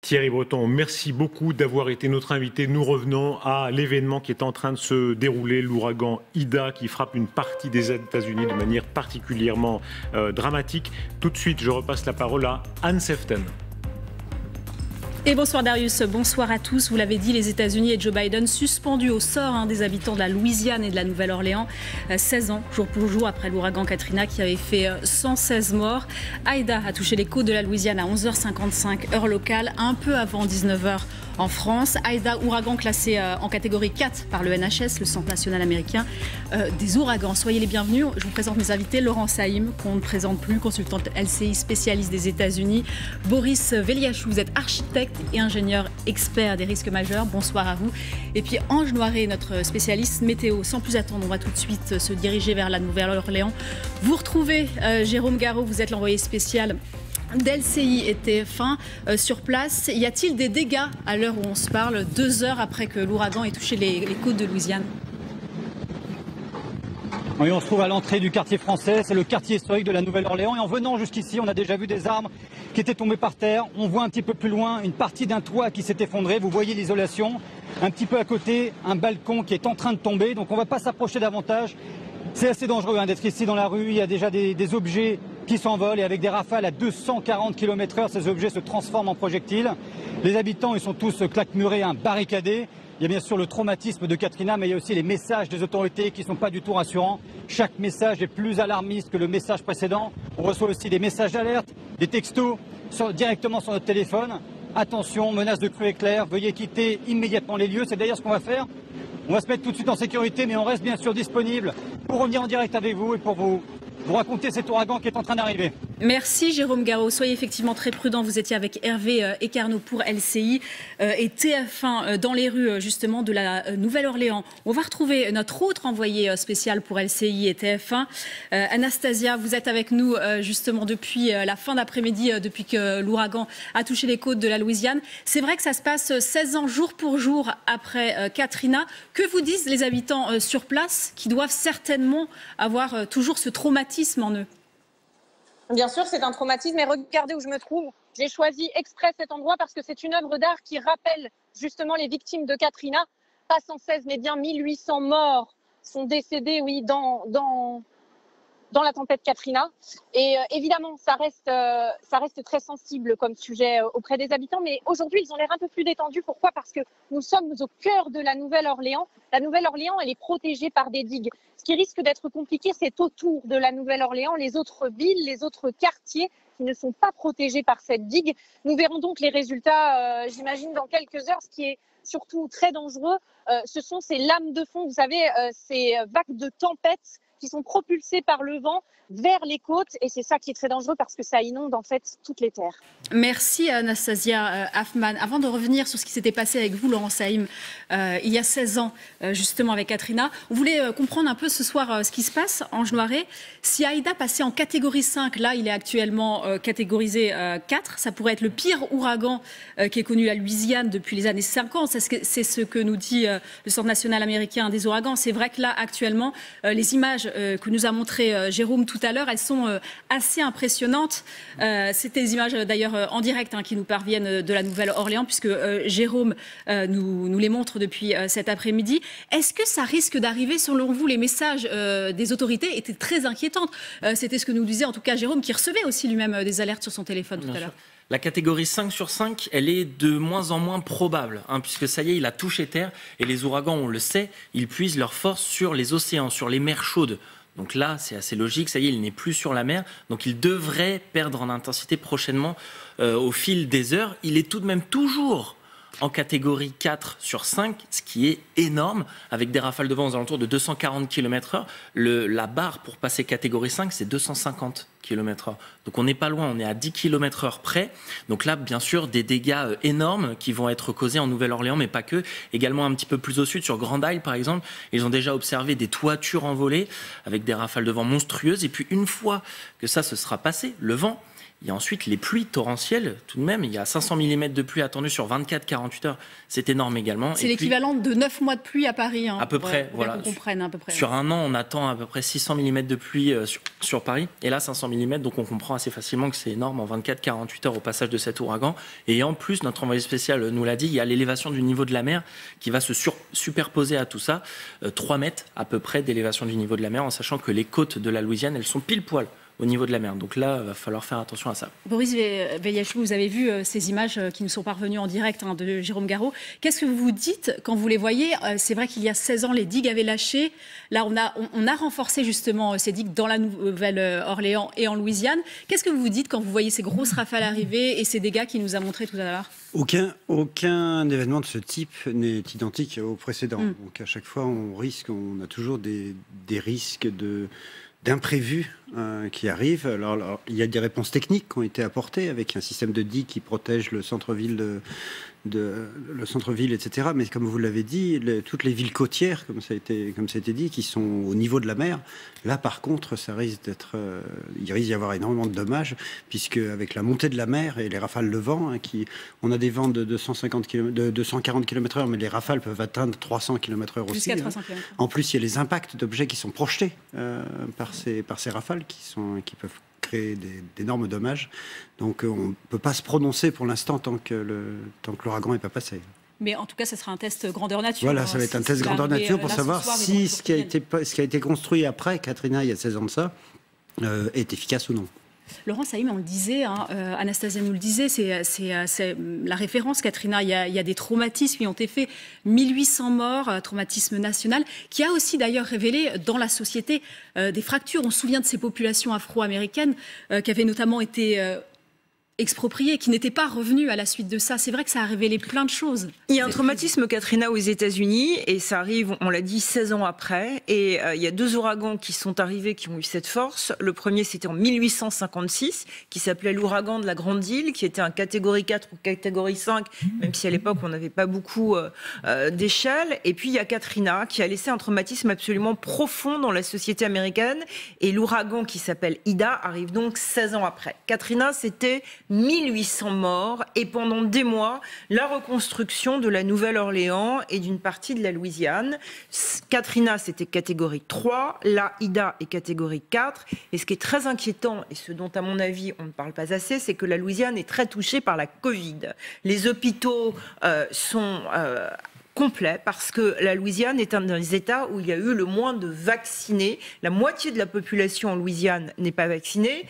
Thierry Breton, merci beaucoup d'avoir été notre invité. Nous revenons à l'événement qui est en train de se dérouler, l'ouragan Ida qui frappe une partie des États-Unis de manière particulièrement dramatique. Tout de suite, je repasse la parole à Anne Sefton. Et bonsoir Darius, bonsoir à tous. Vous l'avez dit, les États-Unis et Joe Biden suspendus au sort des habitants de la Louisiane et de la Nouvelle-Orléans. 16 ans, jour pour jour, après l'ouragan Katrina qui avait fait 116 morts. Aïda a touché les côtes de la Louisiane à 11h55, heure locale, un peu avant 19h en France. Aïda, ouragan classé en catégorie 4 par le NHS, le Centre national américain des ouragans. Soyez les bienvenus. Je vous présente mes invités. Laurent Saïm, qu'on ne présente plus, consultante LCI spécialiste des États-Unis. Boris Veliachou, vous êtes architecte et ingénieur expert des risques majeurs. Bonsoir à vous. Et puis Ange Noiret, notre spécialiste météo. Sans plus attendre, on va tout de suite se diriger vers la Nouvelle-Orléans. Vous retrouvez Jérôme Garraud, vous êtes l'envoyé spécial d'LCI et TF1 sur place. Y a-t-il des dégâts à l'heure où on se parle, 2 heures après que l'ouragan ait touché les côtes de Louisiane? Oui, on se trouve à l'entrée du quartier français, c'est le quartier historique de la Nouvelle-Orléans. Et en venant jusqu'ici, on a déjà vu des arbres qui étaient tombés par terre. On voit un petit peu plus loin une partie d'un toit qui s'est effondré. Vous voyez l'isolation. Un petit peu à côté, un balcon qui est en train de tomber. Donc on ne va pas s'approcher davantage. C'est assez dangereux d'être ici dans la rue. Il y a déjà des objets qui s'envolent et avec des rafales à 240 km/h, ces objets se transforment en projectiles. Les habitants, ils sont tous claquemurés, barricadés. Il y a bien sûr le traumatisme de Katrina, mais il y a aussi les messages des autorités qui ne sont pas du tout rassurants. Chaque message est plus alarmiste que le message précédent. On reçoit aussi des messages d'alerte, des textos directement sur notre téléphone. Attention, menace de crue éclair, veuillez quitter immédiatement les lieux. C'est d'ailleurs ce qu'on va faire. On va se mettre tout de suite en sécurité, mais on reste bien sûr disponible pour revenir en direct avec vous et pour vous raconter cet ouragan qui est en train d'arriver. Merci Jérôme Garraud. Soyez effectivement très prudent. Vous étiez avec Hervé Ecarno pour LCI et TF1 dans les rues justement de la Nouvelle-Orléans. On va retrouver notre autre envoyé spécial pour LCI et TF1. Anastasia, vous êtes avec nous justement depuis la fin d'après-midi, depuis que l'ouragan a touché les côtes de la Louisiane. C'est vrai que ça se passe 16 ans jour pour jour après Katrina. Que vous disent les habitants sur place qui doivent certainement avoir toujours ce traumatisme en eux? Bien sûr, c'est un traumatisme, mais regardez où je me trouve. J'ai choisi exprès cet endroit parce que c'est une œuvre d'art qui rappelle justement les victimes de Katrina. Pas 116, mais bien 1800 morts sont décédés, oui, dans la tempête Katrina. Et évidemment, ça reste très sensible comme sujet auprès des habitants. Mais aujourd'hui, ils ont l'air un peu plus détendus. Pourquoi? Parce que nous sommes au cœur de la Nouvelle-Orléans. La Nouvelle-Orléans, elle est protégée par des digues. Ce qui risque d'être compliqué, c'est autour de la Nouvelle-Orléans, les autres villes, les autres quartiers qui ne sont pas protégés par cette digue. Nous verrons donc les résultats, j'imagine, dans quelques heures. Ce qui est surtout très dangereux, ce sont ces lames de fond, vous savez, ces vagues de tempête qui sont propulsés par le vent vers les côtes. Et c'est ça qui est très dangereux parce que ça inonde en fait toutes les terres. Merci Anastasia Hoffman. Avant de revenir sur ce qui s'était passé avec vous, Laurent Saïm, il y a 16 ans, justement avec Katrina, on voulait comprendre un peu ce soir ce qui se passe. Ange Noiret, si Aïda passait en catégorie 5, là il est actuellement catégorisé 4, ça pourrait être le pire ouragan qui est connu la Louisiane depuis les années 50. C'est ce que nous dit le Centre national américain des ouragans. C'est vrai que là actuellement, les images que nous a montré Jérôme tout à l'heure, elles sont assez impressionnantes. C'était des images d'ailleurs en direct qui nous parviennent de la Nouvelle-Orléans, puisque Jérôme nous les montre depuis cet après-midi. Est-ce que ça risque d'arriver? Selon vous, les messages des autorités étaient très inquiétants. C'était ce que nous disait en tout cas Jérôme, qui recevait aussi lui-même des alertes sur son téléphone tout à l'heure. La catégorie 5 sur 5, elle est de moins en moins probable, puisque ça y est, il a touché terre, et les ouragans, on le sait, ils puisent leur force sur les océans, sur les mers chaudes. Donc là, c'est assez logique, ça y est, il n'est plus sur la mer, donc il devrait perdre en intensité prochainement au fil des heures. Il est tout de même toujours en catégorie 4 sur 5, ce qui est énorme, avec des rafales de vent aux alentours de 240 km/h. La barre pour passer catégorie 5, c'est 250 km/h. Donc on n'est pas loin, on est à 10 km/h près. Donc là, bien sûr, des dégâts énormes qui vont être causés en Nouvelle-Orléans, mais pas que. Également un petit peu plus au sud, sur Grand Isle par exemple, ils ont déjà observé des toitures envolées avec des rafales de vent monstrueuses. Et puis une fois que ça se sera passé, le vent, Il y a ensuite les pluies torrentielles, tout de même. Il y a 500 mm de pluie attendue sur 24-48 heures. C'est énorme également. C'est l'équivalent de 9 mois de pluie à Paris. À peu près, voilà. Qu'on comprenne, à peu près. Sur un an, on attend à peu près 600 mm de pluie sur Paris. Et là, 500 mm, donc on comprend assez facilement que c'est énorme en 24-48 heures au passage de cet ouragan. Et en plus, notre envoyé spécial nous l'a dit, il y a l'élévation du niveau de la mer qui va se superposer à tout ça. 3 mètres à peu près d'élévation du niveau de la mer, en sachant que les côtes de la Louisiane, elles sont pile poil au niveau de la mer. Donc là, il va falloir faire attention à ça. Boris Veyachou, vous avez vu ces images qui nous sont parvenues en direct de Jérôme Garraud. Qu'est-ce que vous vous dites quand vous les voyez? C'est vrai qu'il y a 16 ans, les digues avaient lâché. Là, on a renforcé justement ces digues dans la Nouvelle-Orléans et en Louisiane. Qu'est-ce que vous vous dites quand vous voyez ces grosses rafales arriver et ces dégâts qu'il nous a montrés tout à l'heure? Aucun événement de ce type n'est identique au précédent. Donc à chaque fois, on a toujours des risques d'imprévus qui arrivent. Alors, il y a des réponses techniques qui ont été apportées avec un système de digues qui protège le centre-ville, etc. Mais comme vous l'avez dit, toutes les villes côtières, comme ça a été dit, qui sont au niveau de la mer, là par contre, il risque d'y avoir énormément de dommages, puisque avec la montée de la mer et les rafales de vent, on a des vents de 240 km/h, mais les rafales peuvent atteindre 300 km/h aussi. Jusqu'à 300 km/h. En plus, il y a les impacts d'objets qui sont projetés par ces rafales qui peuvent créer d'énormes dommages. Donc on ne peut pas se prononcer pour l'instant tant que l'ouragan n'est pas passé. Mais en tout cas, ça sera un test grandeur nature. Voilà, ça va être un test grandeur nature pour savoir si ce qui a été construit après Katrina, il y a 16 ans de ça, est efficace ou non. Laurent Saïm, on le disait, Anastasia nous le disait, c'est la référence, Katrina. Il y a des traumatismes qui ont été faits, 1800 morts, traumatisme national, qui a aussi d'ailleurs révélé dans la société des fractures. On se souvient de ces populations afro-américaines qui avaient notamment été expropriés, qui n'étaient pas revenus à la suite de ça. C'est vrai que ça a révélé plein de choses. Il y a un traumatisme Katrina aux États-Unis et ça arrive, on l'a dit, 16 ans après. Et il y a 2 ouragans qui sont arrivés, qui ont eu cette force. Le premier, c'était en 1856, qui s'appelait l'ouragan de la Grande Île, qui était un catégorie 4 ou catégorie 5, même si à l'époque, on n'avait pas beaucoup d'échelle. Et puis, il y a Katrina, qui a laissé un traumatisme absolument profond dans la société américaine. Et l'ouragan qui s'appelle Ida arrive donc 16 ans après. Katrina, c'était 1800 morts et pendant des mois, la reconstruction de la Nouvelle-Orléans et d'une partie de la Louisiane. Katrina, c'était catégorie 3, la Ida est catégorie 4. Et ce qui est très inquiétant, et ce dont à mon avis on ne parle pas assez, c'est que la Louisiane est très touchée par la Covid. Les hôpitaux sont complet parce que la Louisiane est un des États où il y a eu le moins de vaccinés. La moitié de la population en Louisiane n'est pas vaccinée.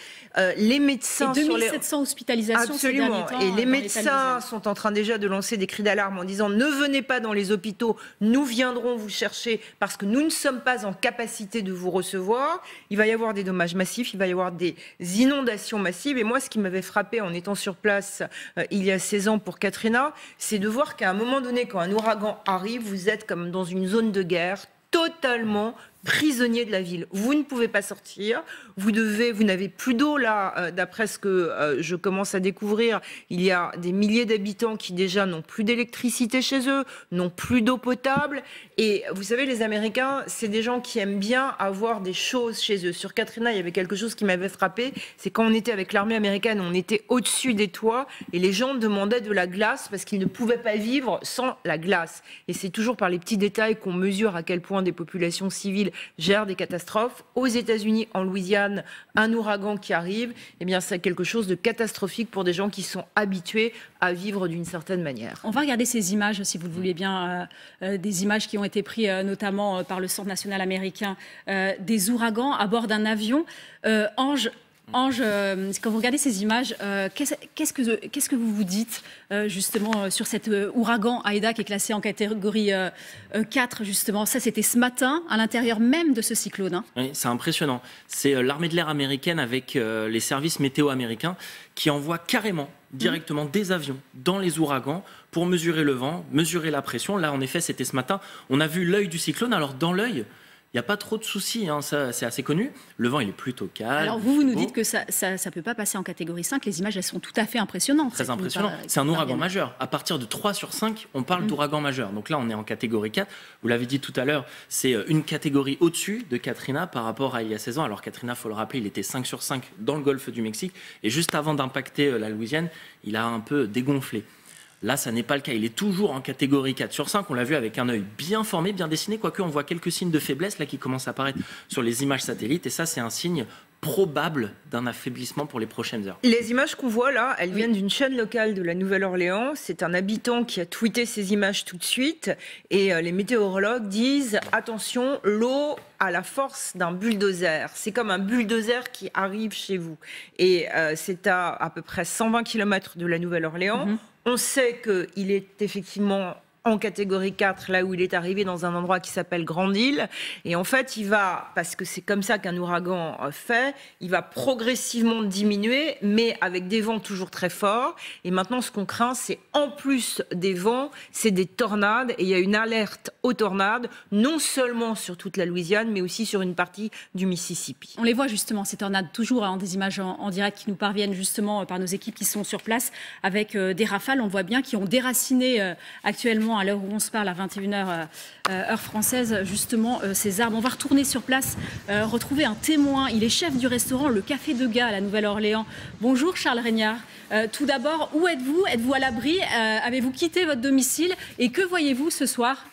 Les médecins et 2700 hospitalisations. Absolument. Ces derniers temps, et les médecins sont en train déjà de lancer des cris d'alarme en disant ne venez pas dans les hôpitaux, nous viendrons vous chercher parce que nous ne sommes pas en capacité de vous recevoir. Il va y avoir des dommages massifs, il va y avoir des inondations massives. Et moi, ce qui m'avait frappé en étant sur place il y a 16 ans pour Katrina, c'est de voir qu'à un moment donné, quand un ouragan arrive, vous êtes comme dans une zone de guerre, totalement prisonnier de la ville. Vous ne pouvez pas sortir, vous n'avez plus d'eau là, d'après ce que je commence à découvrir. Il y a des milliers d'habitants qui déjà n'ont plus d'électricité chez eux, n'ont plus d'eau potable. Et vous savez, les Américains, c'est des gens qui aiment bien avoir des choses chez eux. Sur Katrina, il y avait quelque chose qui m'avait frappé, c'est quand on était avec l'armée américaine, on était au-dessus des toits et les gens demandaient de la glace parce qu'ils ne pouvaient pas vivre sans la glace. Et c'est toujours par les petits détails qu'on mesure à quel point des populations civiles gèrent des catastrophes. Aux États-Unis, en Louisiane, un ouragan qui arrive, eh bien, c'est quelque chose de catastrophique pour des gens qui sont habitués à vivre d'une certaine manière. On va regarder ces images, si vous le voulez bien, des images qui ont été prises notamment par le Centre national américain des ouragans à bord d'un avion. Ange, quand vous regardez ces images, qu'est-ce que vous vous dites justement sur cet ouragan Aida qui est classé en catégorie 4 justement? Ça, c'était ce matin à l'intérieur même de ce cyclone. Hein. Oui, c'est impressionnant. C'est l'armée de l'air américaine avec les services météo américains qui envoient carrément, directement des avions dans les ouragans pour mesurer le vent, mesurer la pression. Là, en effet, c'était ce matin. On a vu l'œil du cyclone. Alors, dans l'œil, Il n'y a pas trop de soucis, hein, ça c'est assez connu. Le vent, il est plutôt calme. Alors vous nous dites que ça ne peut pas passer en catégorie 5. Les images, elles sont tout à fait impressionnantes. Très impressionnant. C'est un ouragan majeur. À partir de 3 sur 5, on parle d'ouragan majeur. Donc là, on est en catégorie 4. Vous l'avez dit tout à l'heure, c'est une catégorie au-dessus de Katrina par rapport à il y a 16 ans. Alors Katrina, il faut le rappeler, il était 5 sur 5 dans le golfe du Mexique. Et juste avant d'impacter la Louisiane, il a un peu dégonflé. Là, ça n'est pas le cas. Il est toujours en catégorie 4 sur 5. On l'a vu avec un œil bien formé, bien dessiné, quoique on voit quelques signes de faiblesse là, qui commencent à apparaître sur les images satellites. Et ça, c'est un signe probable d'un affaiblissement pour les prochaines heures. Les images qu'on voit là, elles viennent d'une chaîne locale de la Nouvelle-Orléans. C'est un habitant qui a tweeté ces images tout de suite. Et les météorologues disent « Attention, l'eau a la force d'un bulldozer. C'est comme un bulldozer qui arrive chez vous. » Et c'est à peu près 120 km de la Nouvelle-Orléans. On sait qu'il est effectivement en catégorie 4, là où il est arrivé dans un endroit qui s'appelle Grande-Île. Et en fait, il va, parce que c'est comme ça qu'un ouragan fait, il va progressivement diminuer, mais avec des vents toujours très forts. Et maintenant, ce qu'on craint, c'est en plus des vents, c'est des tornades. Et il y a une alerte aux tornades, non seulement sur toute la Louisiane, mais aussi sur une partie du Mississippi. On les voit justement, ces tornades, toujours des images en direct qui nous parviennent justement par nos équipes qui sont sur place, avec des rafales, on voit bien, qui ont déraciné actuellement, à l'heure où on se parle, à 21h heure française, justement, ces arbres. On va retourner sur place, retrouver un témoin. Il est chef du restaurant Le Café de Gars à la Nouvelle-Orléans. Bonjour Charles Régnard. Tout d'abord, où êtes-vous? Êtes-vous à l'abri? Avez-vous quitté votre domicile? Et que voyez-vous ce soir?